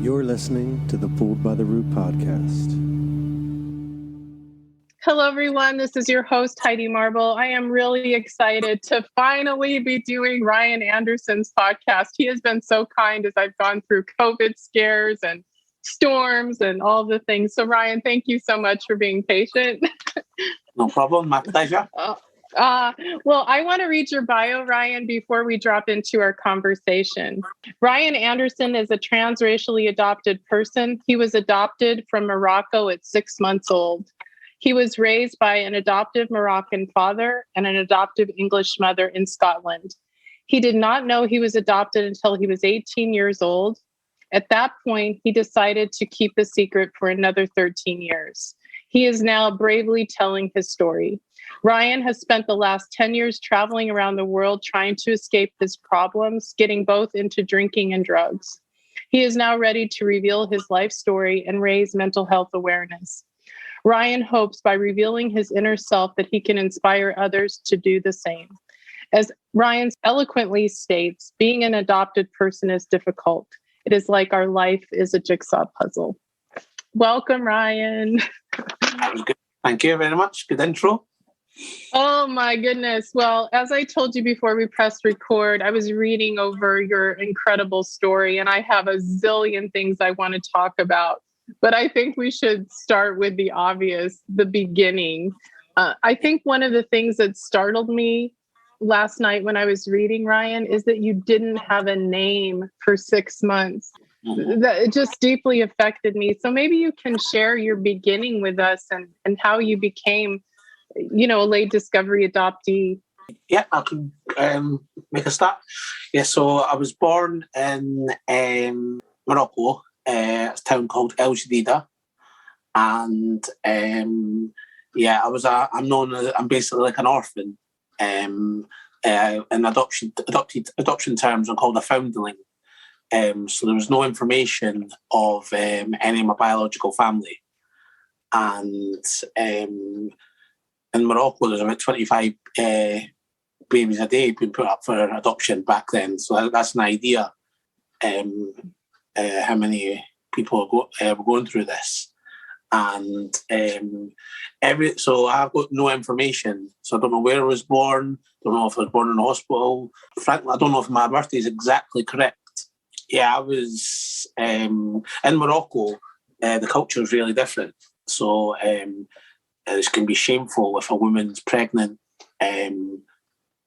You're listening to the Fooled by the Root podcast. Hello, everyone. This is your host, Heidi Marble. I am really excited to finally be doing Ryan Anderson's podcast. He has been so kind as I've gone through COVID scares and storms and all the things. So, Ryan, thank you so much for being patient. No problem. My pleasure. Well, I want to read your bio, Ryan, before we drop into our conversation. Ryan Anderson is a transracially adopted person. He was adopted from Morocco at 6 months old. He was raised by an adoptive Moroccan father and an adoptive English mother in Scotland. He did not know he was adopted until he was 18 years old. At that point, he decided to keep the secret for another 13 years. He is now bravely telling his story. Ryan has spent the last 10 years traveling around the world trying to escape his problems, getting both into drinking and drugs. He is now ready to reveal his life story and raise mental health awareness. Ryan hopes by revealing his inner self that he can inspire others to do the same. As Ryan eloquently states, being an adopted person is difficult. It is like our life is a jigsaw puzzle. Welcome, Ryan. That was good. Thank you very much. Good intro. Oh my goodness. Well, as I told you before we pressed record, I was reading over your incredible story and I have a zillion things I want to talk about. But I think we should start with the obvious, the beginning. I think one of the things that startled me last night when I was reading, Ryan, is that you didn't have a name for 6 months. That it just deeply affected me. So maybe you can share your beginning with us and how you became, a late discovery adoptee. Yeah, I could make a start. Yeah, so I was born in Morocco, a town called El Jadida, and I'm basically like an orphan. In adoption terms, I'm called a foundling. So there was no information of any of my biological family, and in Morocco, there's about 25 babies a day being put up for adoption back then. So that's an idea how many people were going through this. And so I've got no information. So I don't know where I was born. Don't know if I was born in a hospital. Frankly, I don't know if my birthday is exactly correct. Yeah, I was in Morocco. The culture is really different. So it can be shameful if a woman's pregnant and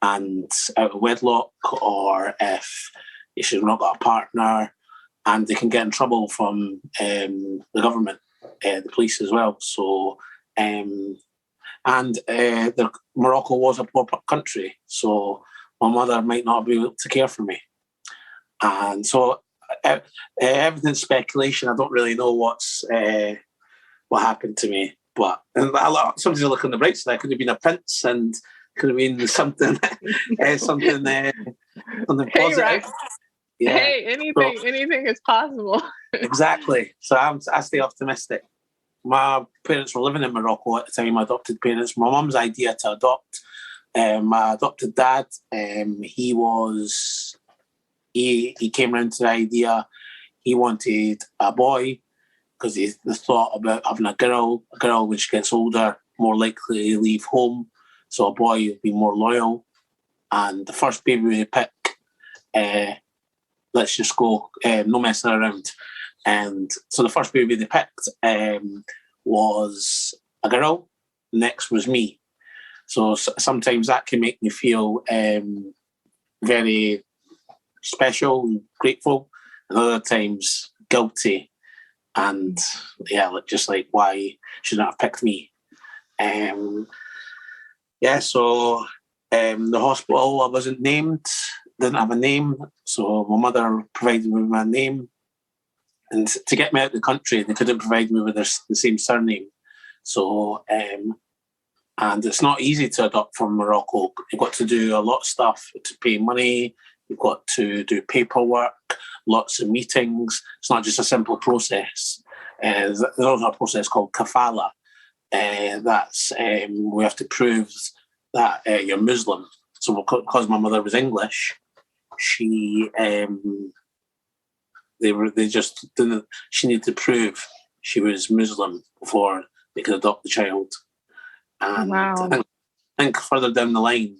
out of wedlock, or if she's not got a partner, and they can get in trouble from the government, the police as well. So, Morocco was a poor country, so my mother might not be able to care for me. And so everything's speculation. I don't really know what happened to me. But somebody's looking on the bright side. I could have been a prince, and could have been something, something positive. Right. Yeah. Hey, anything is possible. Exactly. So I stay optimistic. My parents were living in Morocco at the time. My adopted parents. My mum's idea to adopt. My adopted dad. He came around to the idea. He wanted a boy, because the thought about having a girl when she gets older, more likely to leave home, so a boy would be more loyal. And the first baby we pick, let's just go, no messing around. And so the first baby they picked was a girl. Next was me. So sometimes that can make me feel very special and grateful, and other times guilty. And just like, why should not have picked me? The hospital, I wasn't named, didn't have a name, so my mother provided me with my name. And to get me out of the country, they couldn't provide me with the same surname. So, and it's not easy to adopt from Morocco. You've got to do a lot of stuff to pay money. You've got to do paperwork, lots of meetings. It's not just a simple process. There's also a process called kafala. That's we have to prove that you're Muslim. So because my mother was English, she They just didn't. She needed to prove she was Muslim before they could adopt the child. And Wow. I think further down the line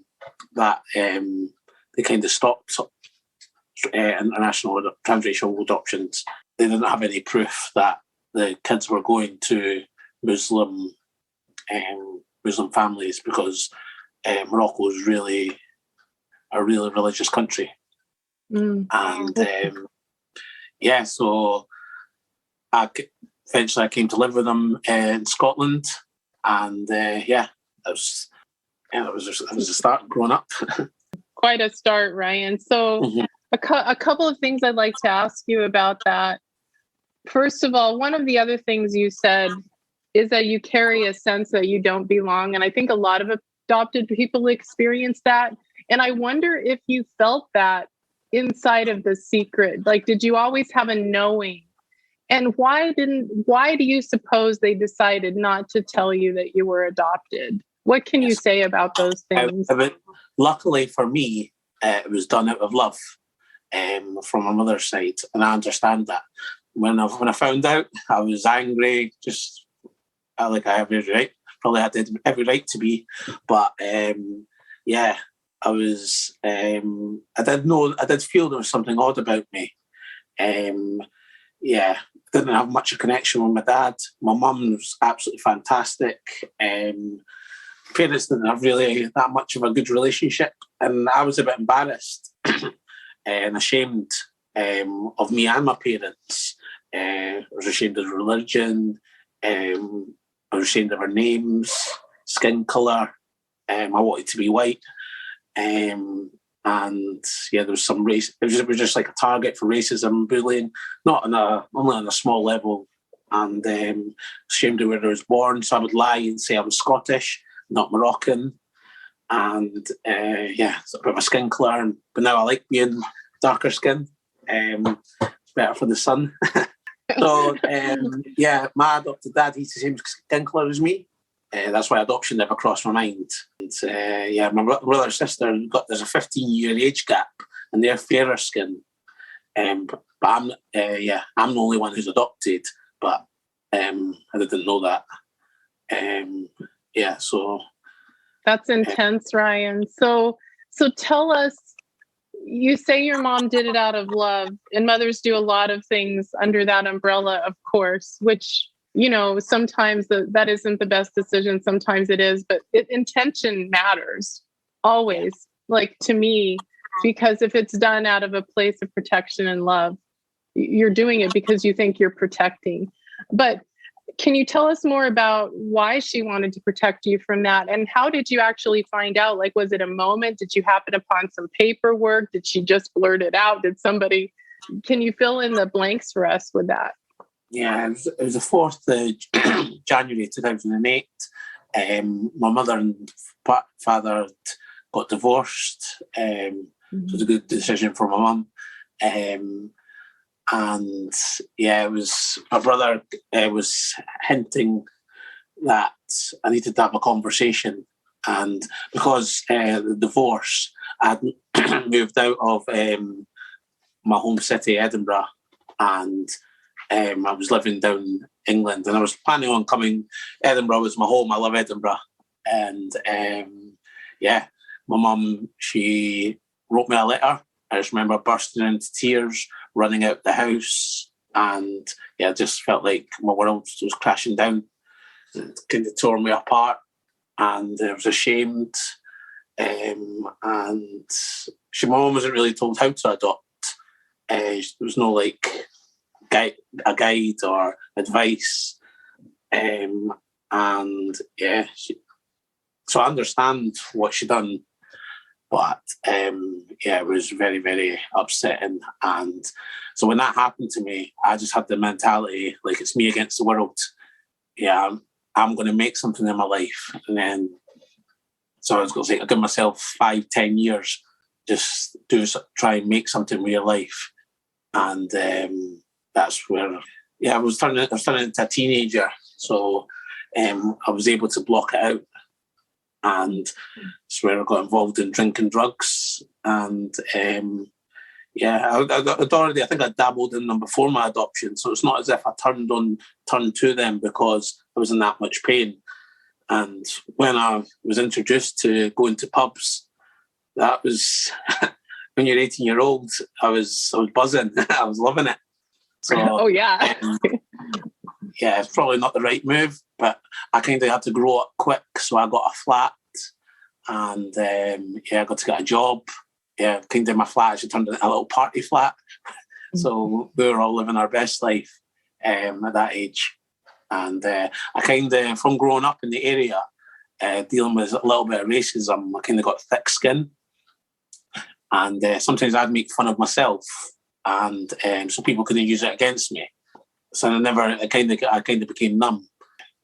that they kind of stopped international transracial adoptions. They didn't have any proof that the kids were going to Muslim families, because Morocco is really a really religious country. And so eventually I came to live with them in Scotland, and it was a start growing up. Quite a start, Ryan. So a couple of things I'd like to ask you about that. First of all, one of the other things you said is that you carry a sense that you don't belong. And I think a lot of adopted people experience that. And I wonder if you felt that inside of The Secret. Like, did you always have a knowing? And why do you suppose they decided not to tell you that you were adopted? What can you say about those things? Luckily for me, it was done out of love from my mother's side. And I understand that. When I found out, I was angry, like I have every right. Probably had every right to be. But I was, I did feel there was something odd about me. Didn't have much of a connection with my dad. My mum was absolutely fantastic. Parents didn't have really that much of a good relationship, and I was a bit embarrassed and ashamed of me and my parents. I was ashamed of religion. I was ashamed of our names, skin colour. I wanted to be white. There was some race. It was just like a target for racism, bullying, only on a small level. And ashamed of where I was born, so I would lie and say I was Scottish, not Moroccan. And it's a bit of a skin colour. But now I like being darker skin. It's better for the sun. So my adopted dad, he's the same skin colour as me. That's why adoption never crossed my mind. And, my brother and sister, there's a 15-year age gap, and they're fairer skin. But I'm the only one who's adopted. But I didn't know that. So that's intense, Ryan. So tell us. You say your mom did it out of love, and mothers do a lot of things under that umbrella, of course, which, sometimes that isn't the best decision. Sometimes it is, but intention matters always, like to me, because if it's done out of a place of protection and love, you're doing it because you think you're protecting. But can you tell us more about why she wanted to protect you from that? And how did you actually find out? Like, was it a moment? Did you happen upon some paperwork? Did she just blurt it out? Can you fill in the blanks for us with that? Yeah, it was the 4th of January 2008. My mother and father got divorced. It was a good decision for my mum. It was my brother was hinting that I needed to have a conversation, and because the divorce, I had moved out of my home city, Edinburgh, and I was living down England, and I was planning on coming. Edinburgh was my home. I love Edinburgh, and my mum, she wrote me a letter. I just remember bursting into tears, running out the house, and I just felt like my world was crashing down. It kind of tore me apart, and I was ashamed. My mum wasn't really told how to adopt. There was no a guide or advice, so I understand what she done. But it was very, very upsetting. And so when that happened to me, I just had the mentality like it's me against the world. I'm going to make something in my life. And then, so I was going to say, I give myself 5-10 years, just try and make something with your life. And that's where, I was turning into a teenager. So I was able to block it out. And it's where I got involved in drinking drugs. And Yeah, I'd already, I think I dabbled in them before my adoption. So it's not as if I turned to them because I was in that much pain. And when I was introduced to going to pubs, that was, when you're 18-year-old, I was buzzing. I was loving it. So, oh, yeah. Yeah, it's probably not the right move, but I kind of had to grow up quick. So I got a flat and I got to get a job. Yeah, kind of my flat actually turned into a little party flat. So we were all living our best life at that age. And I kind of, from growing up in the area, dealing with a little bit of racism, I kind of got thick skin. And sometimes I'd make fun of myself, and so people couldn't use it against me. So I kind of became numb.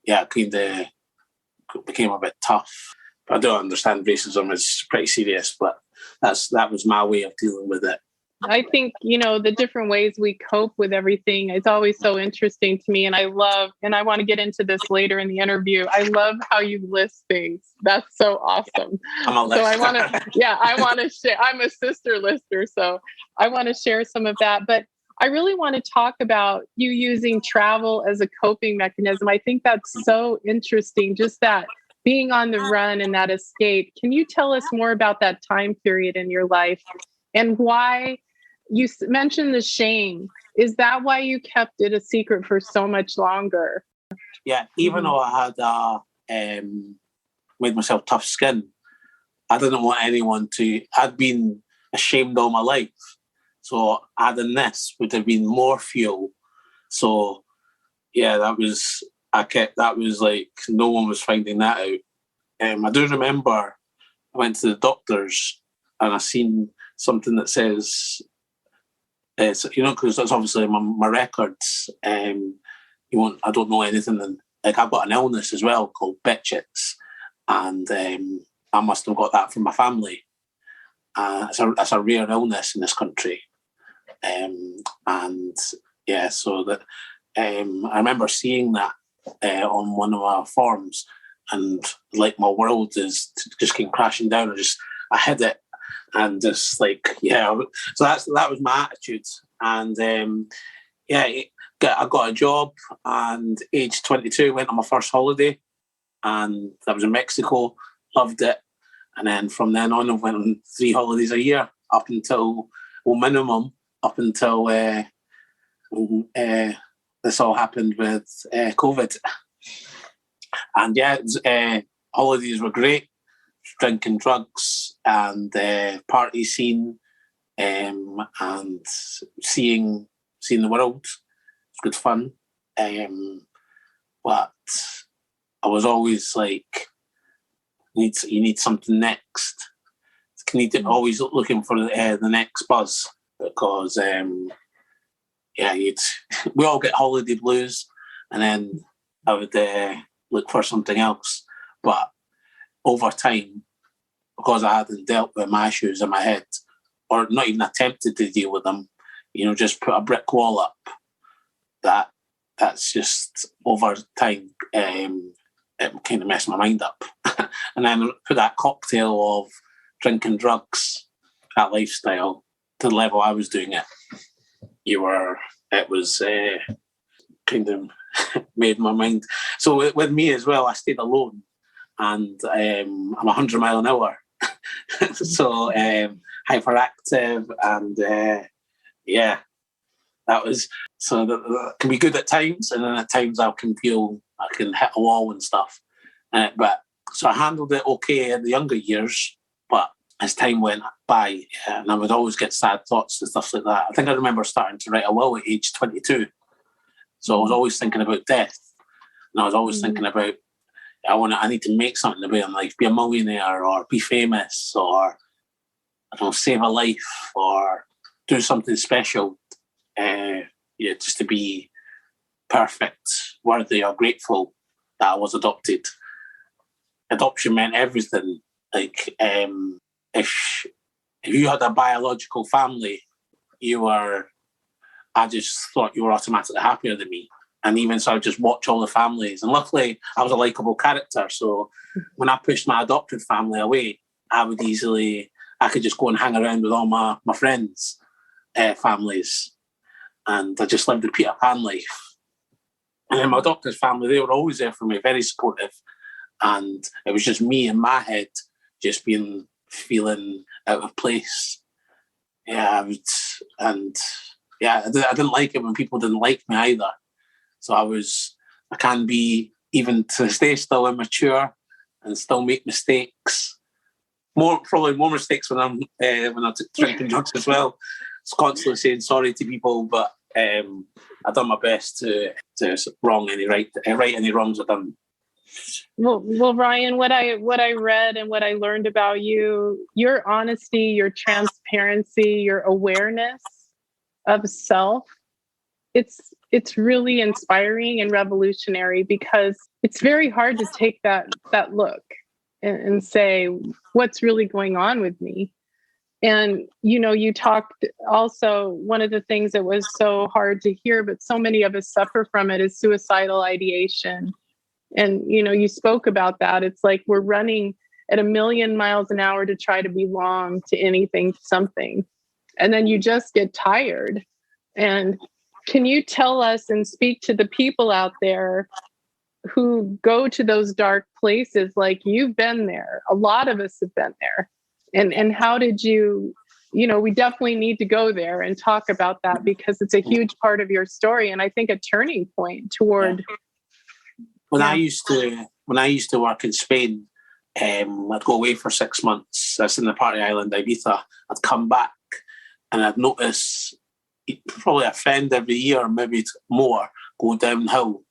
Yeah, I kind of became a bit tough. But I do understand racism is pretty serious, but that was my way of dealing with it. I think, the different ways we cope with everything is always so interesting to me. And I want to get into this later in the interview. I love how you list things. That's so awesome. I'm a lister. So I want to share. I'm a sister lister, so I want to share some of that. But I really want to talk about you using travel as a coping mechanism. I think that's so interesting, just that being on the run and that escape. Can you tell us more about that time period in your life and why you mentioned the shame? Is that why you kept it a secret for so much longer? Yeah, even though I had made myself tough skin, I didn't want anyone to. I'd been ashamed all my life. So adding this would have been more fuel. So yeah, that was like no one was finding that out. I do remember I went to the doctors and I seen something that says, because that's obviously my records. I don't know anything, and like I've got an illness as well called bitchets, and I must have got that from my family. It's a rare illness in this country. So that I remember seeing that on one of our forms, and like my world just came crashing down. I hid it, and just like So that was my attitude, and I got a job, and age 22 went on my first holiday, and that was in Mexico. Loved it, and then from then on I went on 3 holidays a year up until minimum. Up until this all happened with COVID. And holidays were great, drinking drugs and party scene and seeing the world. It's good fun. But I was always like, you need something next. Always looking for the next buzz. Because we all get holiday blues, and then I would look for something else. But over time, because I hadn't dealt with my issues in my head, or not even attempted to deal with them, just put a brick wall up. That's just over time. It kind of messed my mind up, and then put that cocktail of drinking, drugs, that lifestyle. To the level I was doing it, it was kind of made my mind. So with me as well, I stayed alone, and I'm 100 miles an hour, so hyperactive, and that was so that can be good at times, and then at times I can feel I can hit a wall and stuff. But so I handled it okay in the younger years, but as time went by, and I would always get sad thoughts and stuff like that. I think I remember starting to write a will at age 22. So I was always thinking about death. And I was always thinking about, I need to make something about in life, be a millionaire or be famous or, save a life or do something special. Just to be perfect, worthy or grateful that I was adopted. Adoption meant everything. Like, if you had a biological family, I just thought you were automatically happier than me. And even so, I just watch all the families. And luckily, I was a likeable character. So when I pushed my adopted family away, I could just go and hang around with all my friends. families, and I just lived the Peter Pan life. And then my doctor's family, they were always there for me, very supportive. And it was just me in my head, just feeling out of place. Yeah, I didn't like it when people didn't like me either. So I can be, even to this day, still immature and still make mistakes. Probably more mistakes when I took drinking drugs as well. It's constantly saying sorry to people, but I've done my best to right any wrongs I've done. Well, Ryan, what I read and what I learned about you, your honesty, your transparency, your awareness of self, it's really inspiring and revolutionary, because it's very hard to take that look and say, what's really going on with me? And, you talked also, one of the things that was so hard to hear, but so many of us suffer from it, is suicidal ideation. And, you spoke about that. It's like we're running at 1,000,000 miles an hour to try to belong to anything, something. And then you just get tired. And can you tell us and speak to the people out there who go to those dark places? Like, you've been there. A lot of us have been there. And how did you, we definitely need to go there and talk about that, because it's a huge part of your story. And I think a turning point toward... When I used to work in Spain, I'd go away for 6 months. That's in the party island, Ibiza. I'd come back and I'd notice probably a friend every year, maybe more, go downhill.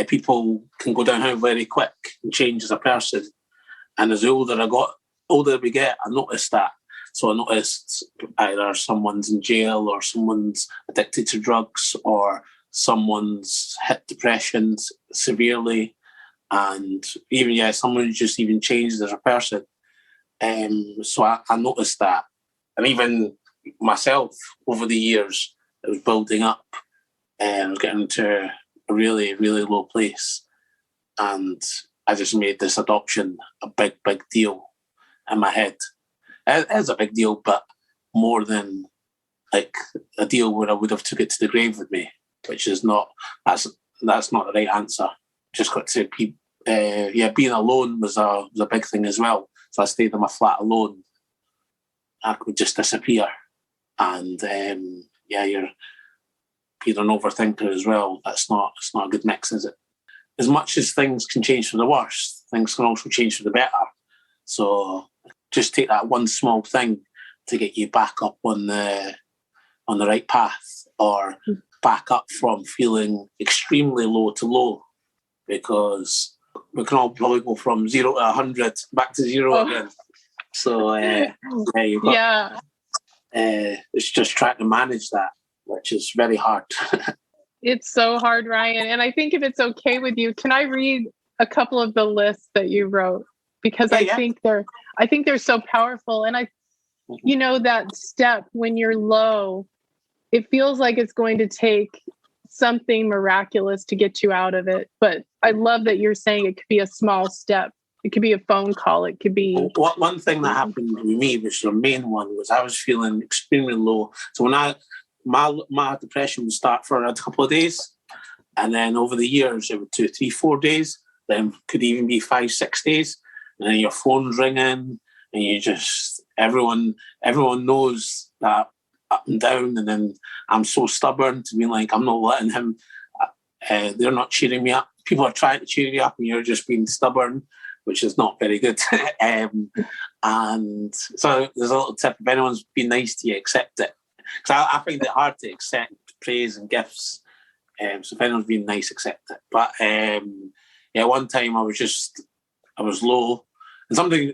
People can go downhill very quick and change as a person. And as the older we get, I noticed that. So I noticed either someone's in jail, or someone's addicted to drugs, or someone's hit depression severely, and even someone just even changed as a person. So I noticed that, and even myself over the years, it was building up, and I was getting to a really, really low place, and I just made this adoption a big, big deal in my head. It is a big deal, but more than like a deal where I would have took it to the grave with me, which is not, that's not the right answer. Just got to keep, being alone was a big thing as well. So I stayed in my flat alone. I could just disappear. And you're an overthinker as well. It's not a good mix, is it? As much as things can change for the worse, things can also change for the better. So just take that one small thing to get you back up on the right path, or back up from feeling extremely low to low, because we can all probably go from 0 to 100 back to 0 again. So it's just trying to manage that, which is very hard. It's so hard, Ryan. And I think, if it's okay with you, can I read a couple of the lists that you wrote? Because I think they're so powerful. And that step when you're low, it feels like it's going to take something miraculous to get you out of it. But I love that you're saying it could be a small step. It could be a phone call. It could be... One thing that happened with me, which the main one, was I was feeling extremely low. So when my depression would start for a couple of days, and then over the years it would 2, 3, 4 days, then could even be 5, 6 days, and then your phone's ringing, and you just everyone knows that up and down, and then I'm so stubborn to be like, I'm not letting him. They're not cheering me up. People are trying to cheer you up, and you're just being stubborn, which is not very good. And so there's a little tip: if anyone's been nice to you, accept it. Because I find it hard to accept praise and gifts. So if anyone's been nice, accept it. But one time I was low, and something,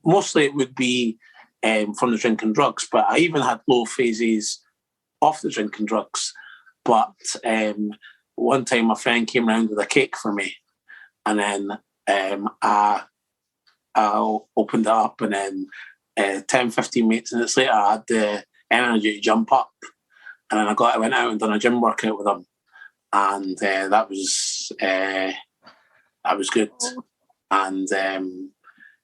mostly it would be from the drinking drugs, but I even had low phases off the drinking drugs. But one time my friend came around with a cake for me, and then I opened it up, and then 10, 15 minutes later, I had the energy to jump up, and then I went out and done a gym workout with him, and that was good. And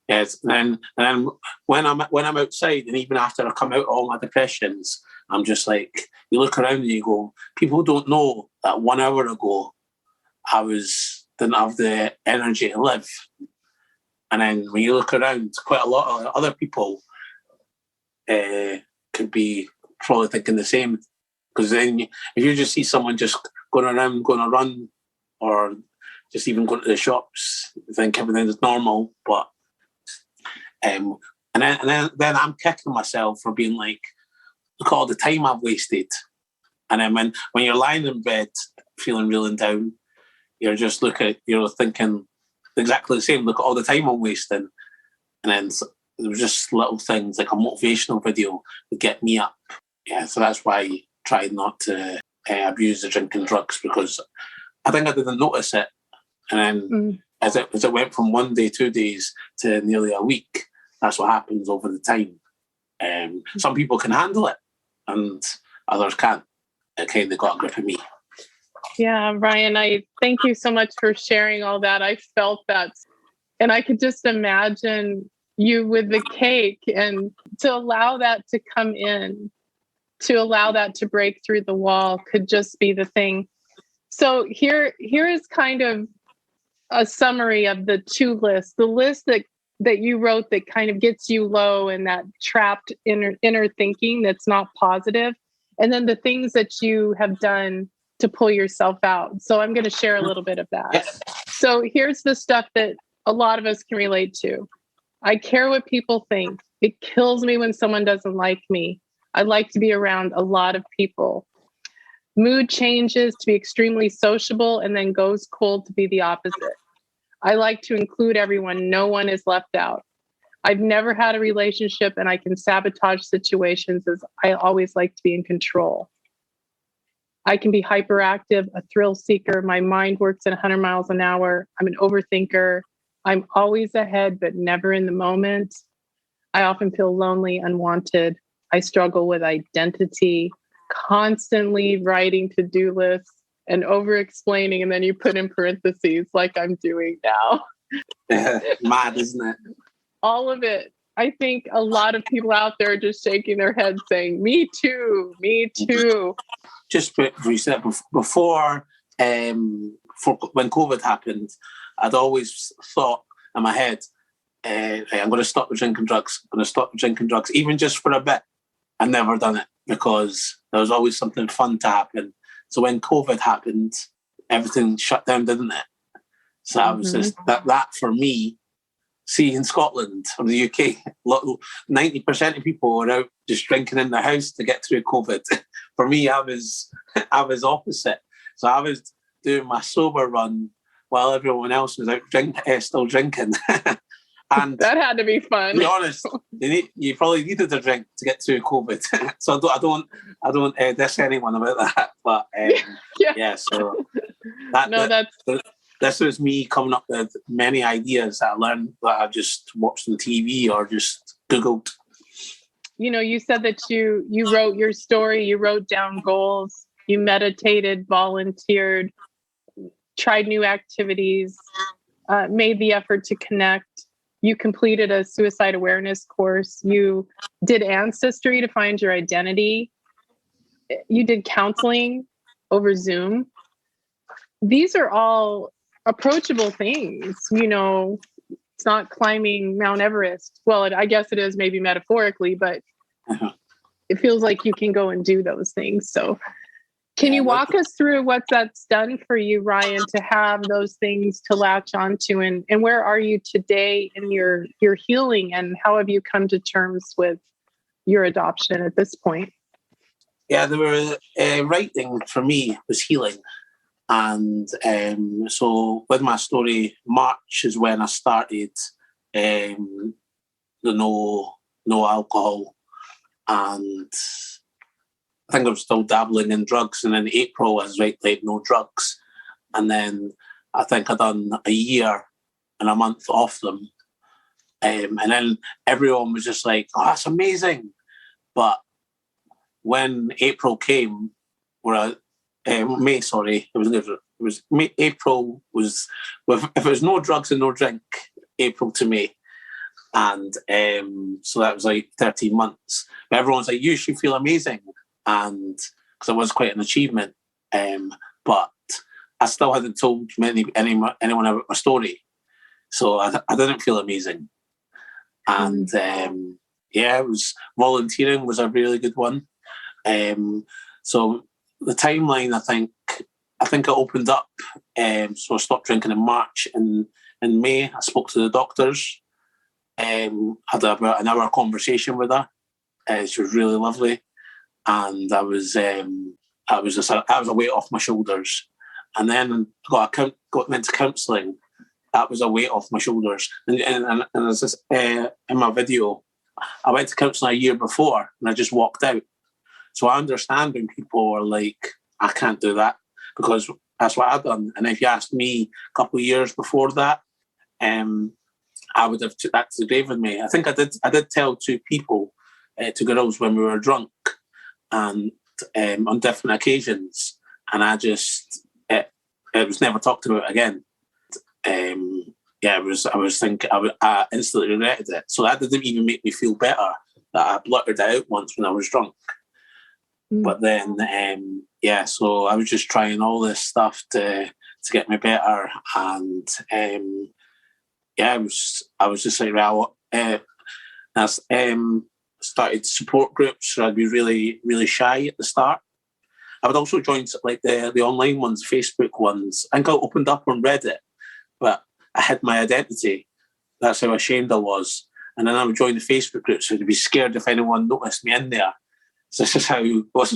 Yes, and then when I'm outside, and even after I come out of all my depressions, I'm just like, you look around and you go, people don't know that 1 hour ago didn't have the energy to live. And then when you look around, quite a lot of other people could be probably thinking the same. Because then if you just see someone just going around, going a run, or just even going to the shops, you think everything is normal. But and then I'm kicking myself for being like, look at all the time I've wasted. And then when you're lying in bed feeling really down, you're thinking exactly the same. Look at all the time I'm wasting. And then there was just little things like a motivational video would get me up. Yeah, so that's why I tried not to abuse the drinking drugs, because I think I didn't notice it. And then as it went from 1 day, 2 days to nearly a week, that's what happens over the time. Some people can handle it and others can't. It kind of got a grip of me. Yeah, Ryan, I thank you so much for sharing all that. I felt that. And I could just imagine you with the cake, and to allow that to come in, to allow that to break through the wall could just be the thing. So here is kind of a summary of the two lists. The list that you wrote that kind of gets you low and that trapped inner thinking that's not positive. And then the things that you have done to pull yourself out. So I'm going to share a little bit of that. So here's the stuff that a lot of us can relate to. I care what people think. It kills me when someone doesn't like me. I like to be around a lot of people. Mood changes to be extremely sociable and then goes cold to be the opposite. I like to include everyone. No one is left out. I've never had a relationship and I can sabotage situations as I always like to be in control. I can be hyperactive, a thrill seeker. My mind works at 100 miles an hour. I'm an overthinker. I'm always ahead, but never in the moment. I often feel lonely, unwanted. I struggle with identity, constantly writing to-do lists and over-explaining, and then you put in parentheses like I'm doing now. Mad, isn't it? All of it. I think a lot of people out there are just shaking their heads saying, me too, me too. Just for you said before, when COVID happened, I'd always thought in my head, I'm going to stop drinking drugs. I'm going to stop drinking drugs, even just for a bit. I never done it because there was always something fun to happen. So when COVID happened, everything shut down, didn't it? So I was just that for me. See, in Scotland or the UK, 90% of people were out just drinking in their house to get through COVID. For me, I was opposite. So I was doing my sober run while everyone else was out still drinking. And that had to be fun. To be honest, you probably needed a drink to get through COVID. So I don't diss anyone about that. But so this was me coming up with many ideas that I learned that I just watched on TV or just Googled. You know, you said that you wrote your story, you wrote down goals, you meditated, volunteered, tried new activities, made the effort to connect. You completed a suicide awareness course. You did Ancestry to find your identity. You did counseling over Zoom. These are all approachable things. You know, it's not climbing Mount Everest. Well, I guess it is maybe metaphorically, but it feels like you can go and do those things. So can you walk us through what that's done for you, Ryan, to have those things to latch onto, and where are you today in your healing, and how have you come to terms with your adoption at this point? Yeah, there were writing for me was healing. And so with my story, March is when I started the no alcohol, and I think I was still dabbling in drugs. And in April, I was like no drugs. And then I think I'd done a year and a month off them. And then everyone was just like, oh, that's amazing. But when April came, May, sorry, April was, if it was no drugs and no drink, April to May. And so that was like 13 months. But everyone's like, you should feel amazing. And because it was quite an achievement. But I still hadn't told anyone about my story. So I didn't feel amazing. And it was volunteering was a really good one. So the timeline, I think it opened up. So I stopped drinking in March. In May, I spoke to the doctors. Had about an hour conversation with her. She was really lovely, and that was a weight off my shoulders. And then got into counselling. That was a weight off my shoulders. And as this, in my video, I went to counselling a year before, and I just walked out. So I understand when people are like, I can't do that, because that's what I've done. And if you asked me a couple of years before that, I would have took that to the grave with me. I think I did tell two girls when we were drunk, and on different occasions, and I just it was never talked about again. I instantly regretted it. So that didn't even make me feel better that I blurted it out once when I was drunk. But then, so I was just trying all this stuff to get me better, and I was just like, well, I started support groups. So I'd be really, really shy at the start. I would also join like the online ones, Facebook ones. I think I opened up on Reddit, but I hid my identity. That's how ashamed I was. And then I would join the Facebook groups, so I'd be scared if anyone noticed me in there. So this is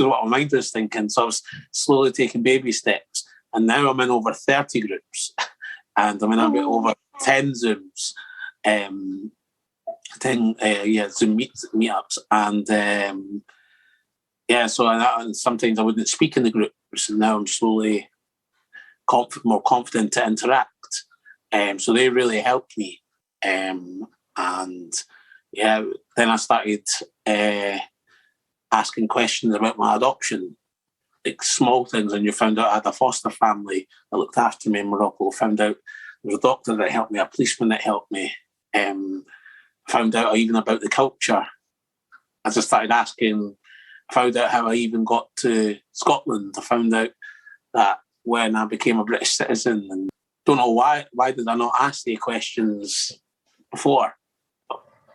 what my mind was thinking. So I was slowly taking baby steps. And now I'm in over 30 groups. And I'm in over 10 Zooms. Zoom meetups. And and sometimes I wouldn't speak in the groups. And now I'm slowly more confident to interact. So they really helped me. Then I started asking questions about my adoption, like small things. And you found out I had a foster family that looked after me in Morocco. Found out there was a doctor that helped me, a policeman that helped me. Found out even about the culture. As I started asking, I found out how I even got to Scotland. I found out that when I became a British citizen, and don't know why did I not ask the questions before?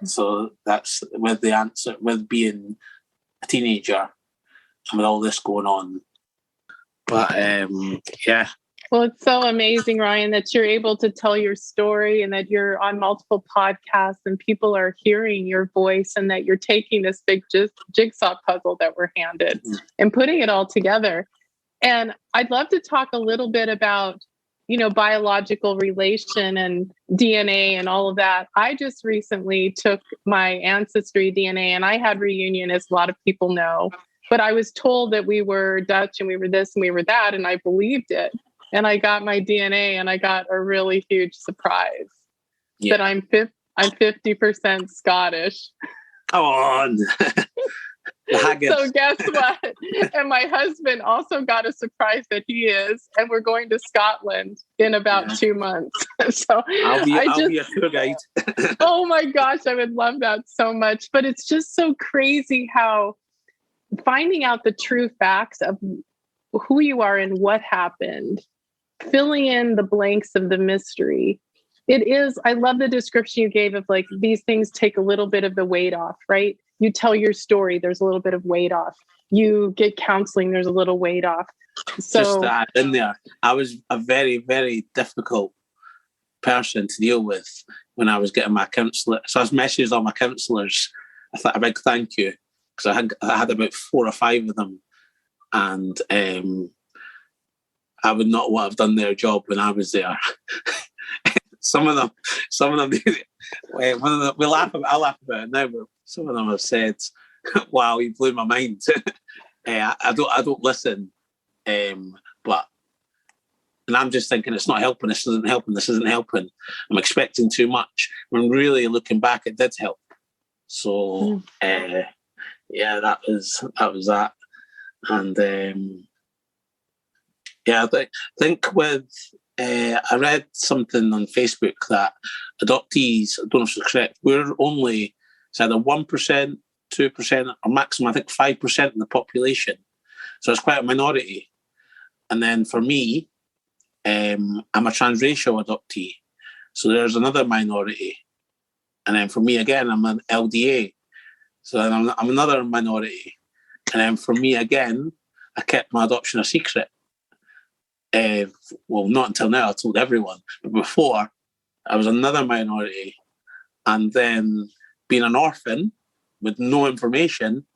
So that's with the answer, with being a teenager and with all this going on. But Well, it's so amazing, Ryan, that you're able to tell your story and that you're on multiple podcasts and people are hearing your voice, and that you're taking this big jigsaw puzzle that we're handed and putting it all together. And I'd love to talk a little bit about, biological relation and DNA and all of that. I just recently took my ancestry DNA, and I had reunion, as a lot of people know, but I was told that we were Dutch and we were this and we were that, and I believed it. And I got my DNA, and I got a really huge surprise that I'm 50% Scottish. Come on. So guess what? And my husband also got a surprise that he is, and we're going to Scotland in about 2 months. So I'll be a tour guide. Oh my gosh, I would love that so much. But it's just so crazy how finding out the true facts of who you are and what happened, filling in the blanks of the mystery. I love the description you gave of like, these things take a little bit of the weight off, right? You tell your story, there's a little bit of weight off. You get counseling, there's a little weight off. So just that in there, I was a very, very difficult person to deal with when I was getting my counsellor. So I was messaging all my counsellors. I thought a big thank you, because I had about 4 or 5 of them, and I would not have done their job when I was there. Some of them, I laugh about it now, but some of them have said, "Wow, you blew my mind." I don't listen, and I'm just thinking it's not helping. This isn't helping. This isn't helping. I'm expecting too much. When really looking back, it did help. So that was that, and I think with I read something on Facebook that adoptees, I don't know if it's correct, we're only, it's either 1%, 2%, or maximum, I think 5% of the population. So it's quite a minority. And then for me, I'm a transracial adoptee. So there's another minority. And then for me again, I'm an LDA. So then I'm another minority. And then for me again, I kept my adoption a secret. Well, not until now, I told everyone. But before, I was another minority. And then being an orphan with no information,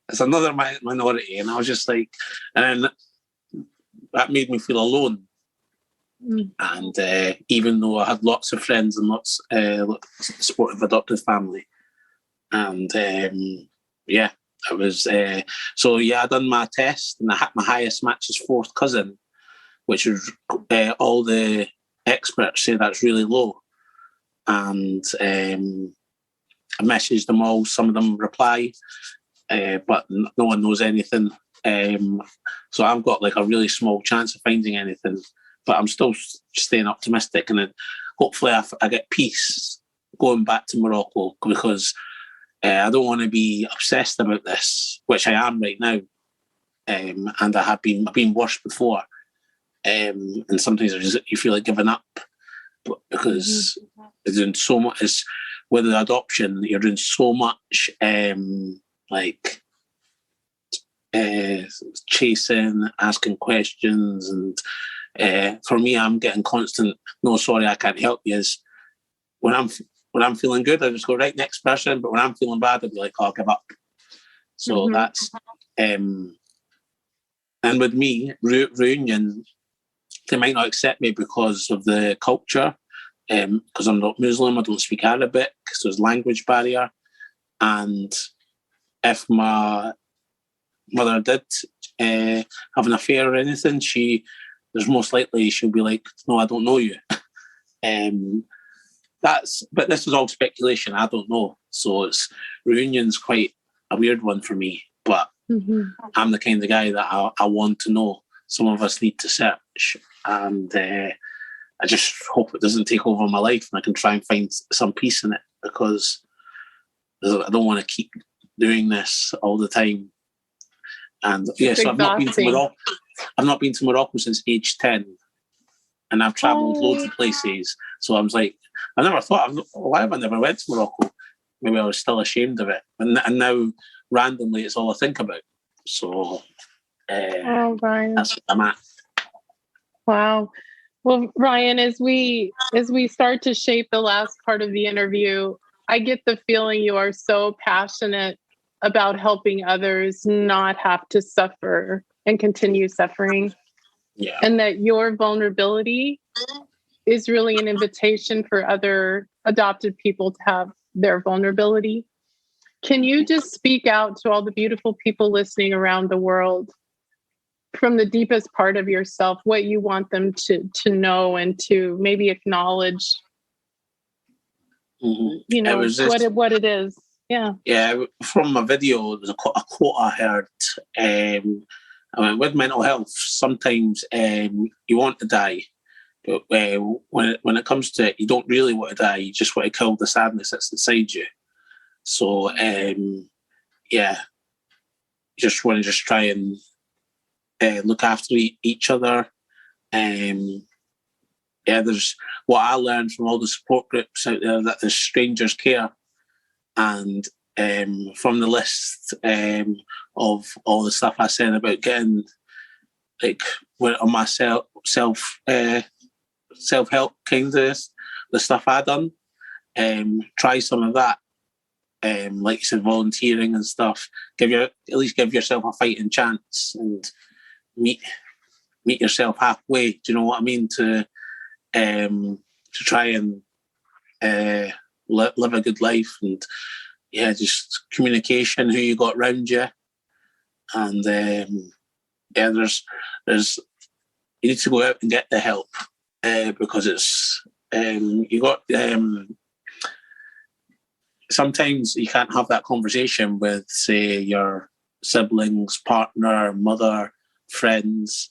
it's another minority. And I was just like, and that made me feel alone. And even though I had lots of friends and lots supportive adoptive family, and yeah, it was so yeah. I done my test, and I had my highest match is fourth cousin, which is all the experts say that's really low. And I messaged them all. Some of them reply, but no one knows anything. So I've got like a really small chance of finding anything. But I'm still staying optimistic, and then hopefully I get peace going back to Morocco, because I don't want to be obsessed about this, which I am right now, and I've been worse before, and sometimes you feel like giving up, because you're doing so much. With the adoption, you're doing so much, like chasing, asking questions, and for me, I'm getting constant, no, sorry, I can't help you. Is when I'm feeling good, I just go, right, next person. But when I'm feeling bad, I'd be like, oh, I'll give up. So that's, and with me, Reunion, they might not accept me because of the culture, because I'm not Muslim, I don't speak Arabic, so there's language barrier. And if my mother did have an affair or anything, there's most likely she'll be like, no, I don't know you. But this is all speculation. I don't know. So Reunion's quite a weird one for me. But I'm the kind of guy that I want to know. Some of us need to search, and I just hope it doesn't take over my life, and I can try and find some peace in it, because I don't want to keep doing this all the time. And yeah, so I've not been to Morocco. I've not been to Morocco since age 10, and I've travelled loads of places. So I was like, I never thought, why have I never went to Morocco? Maybe I was still ashamed of it. And now, randomly, it's all I think about. So Ryan, that's what I'm at. Wow. Well, Ryan, as we start to shape the last part of the interview, I get the feeling you are so passionate about helping others not have to suffer and continue suffering. Yeah. And that your vulnerability is really an invitation for other adopted people to have their vulnerability. Can you just speak out to all the beautiful people listening around the world from the deepest part of yourself, what you want them to know and to maybe acknowledge, you know, what it is? Yeah. Yeah, from my video, there's a quote I heard. I mean, with mental health, sometimes you want to die, but when it comes to it, you don't really want to die. You just want to kill the sadness that's inside you. So, yeah, just want to try and look after each other. Yeah, there's what I learned from all the support groups out there, that there's strangers care. And from the list of all the stuff I said about getting, like, on my self-help kind of the stuff I done, try some of that. Like you said, volunteering and stuff. At least give yourself a fighting chance, and meet yourself halfway. Do you know what I mean? To try and live a good life, and yeah, just communication, who you got around you, and yeah, there's you need to go out and get the help, because it's you got sometimes you can't have that conversation with, say, your siblings, partner, mother, friends.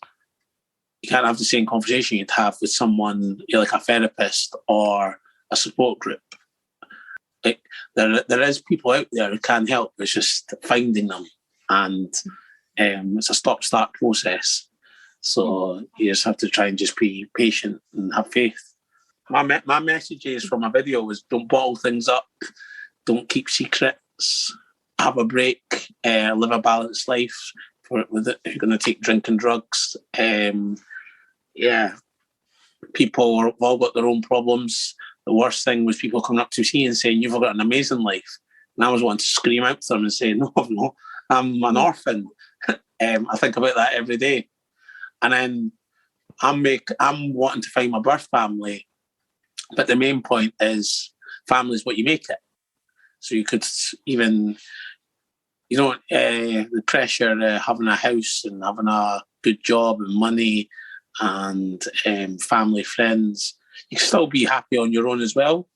you can't have the same conversation you'd have with someone, like a therapist or a support group. Like, there is people out there who can help. It's just finding them, and it's a stop-start process. So you just have to try and just be patient and have faith. My messages from my video was: don't bottle things up, don't keep secrets, have a break, live a balanced life. With it, if you're going to take drinking drugs, people have all got their own problems. The worst thing was people coming up to me and saying, "You've got an amazing life," and I was wanting to scream out to them and say, "No, no, I'm an orphan." I think about that every day, and then I'm wanting to find my birth family, but the main point is family is what you make it. So you could even, the pressure of having a house and having a good job and money and family, friends. You can still be happy on your own as well.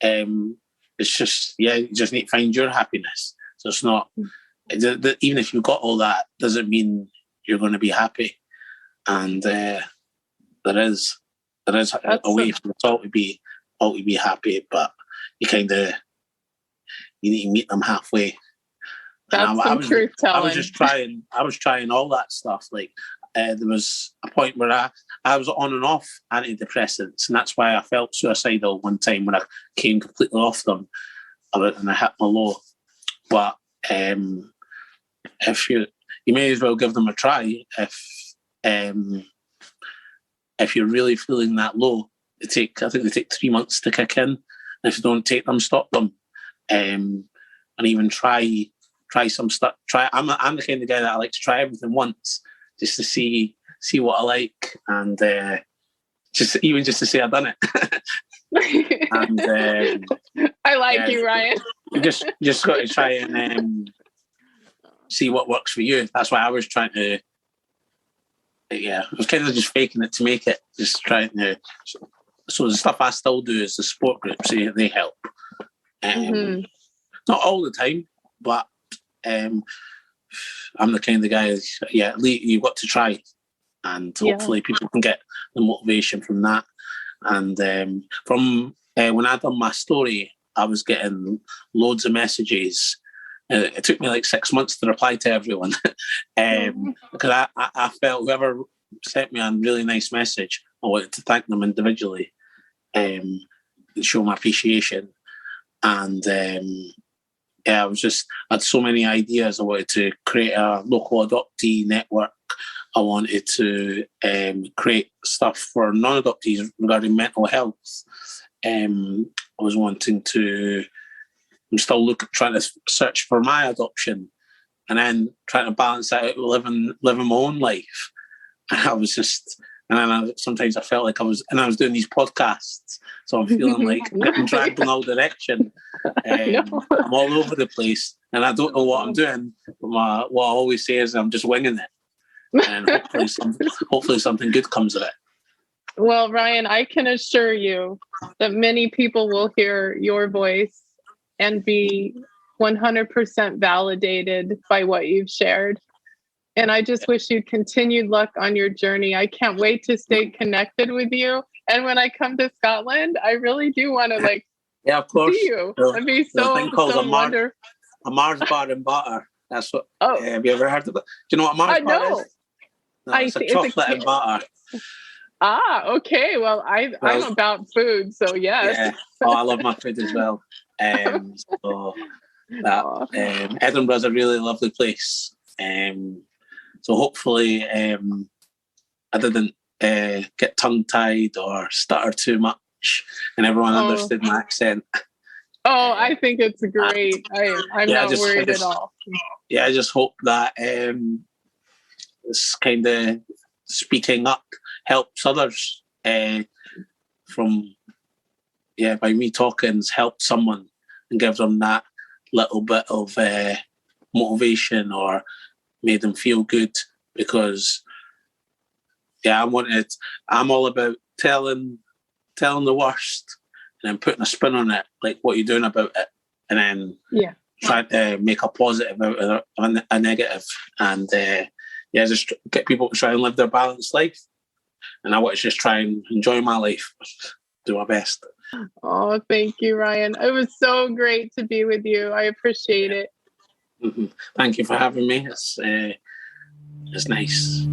It's just, you just need to find your happiness. So it's not, even if you've got all that, doesn't mean you're going to be happy. And there is a way for us all to be happy, but you need to meet them halfway. That's truth telling. I was trying all that stuff. Like, there was a point where I was on and off antidepressants, and that's why I felt suicidal one time when I came completely off them, and I hit my low. But if you may as well give them a try. If you're really feeling that low, I think they take 3 months to kick in. And if you don't take them, stop them, and even try some stuff. I'm the kind of guy that I like to try everything once, just to see what I like, and just to say I've done it. And I like you, Ryan. You just got to try and see what works for you. That's why I was trying to. I was kind of just faking it to make it. Just trying to. So the stuff I still do is the support groups. They help. Not all the time, but I'm the kind of guy. You've got to try, and hopefully people can get the motivation from that. And from when I done my story, I was getting loads of messages. It took me like 6 months to reply to everyone, because I felt whoever sent me a really nice message, I wanted to thank them individually, and show my appreciation. And I had so many ideas. I wanted to create a local adoptee network. I wanted to create stuff for non-adoptees regarding mental health. I was I'm still trying to search for my adoption, and then trying to balance that out with living my own life. And sometimes I felt like I was doing these podcasts, so I'm feeling like getting dragged in all direction. I'm all over the place, and I don't know what I'm doing. But what I always say is I'm just winging it, and hopefully something good comes of it. Well, Ryan, I can assure you that many people will hear your voice and be 100% validated by what you've shared. And I just wish you continued luck on your journey. I can't wait to stay connected with you. And when I come to Scotland, I really do want to of course. See you. It'd be so wonderful. A Mars bar and butter. That's what. Have you ever heard of it? Do you know what a Mars bar is? No, it's a chocolate and butter. Okay. Well, I'm about food, so yes. Yeah. Oh, I love my food as well. Edinburgh's a really lovely place. So hopefully I didn't get tongue-tied or stutter too much, and everyone understood my accent. Oh, I think it's great. I'm not worried at all. Yeah, I just hope that this kind of speaking up helps others. By me talking, helped someone and give them that little bit of motivation or made them feel good, because I'm all about telling the worst and then putting a spin on it, like what you're doing about it, and then try to make a positive out of a negative, and just get people to try and live their balanced life. and I want to just try and enjoy my life, do my best. Oh, thank you, Ryan. It was so great to be with you. I appreciate it. Thank you for having me. It's nice.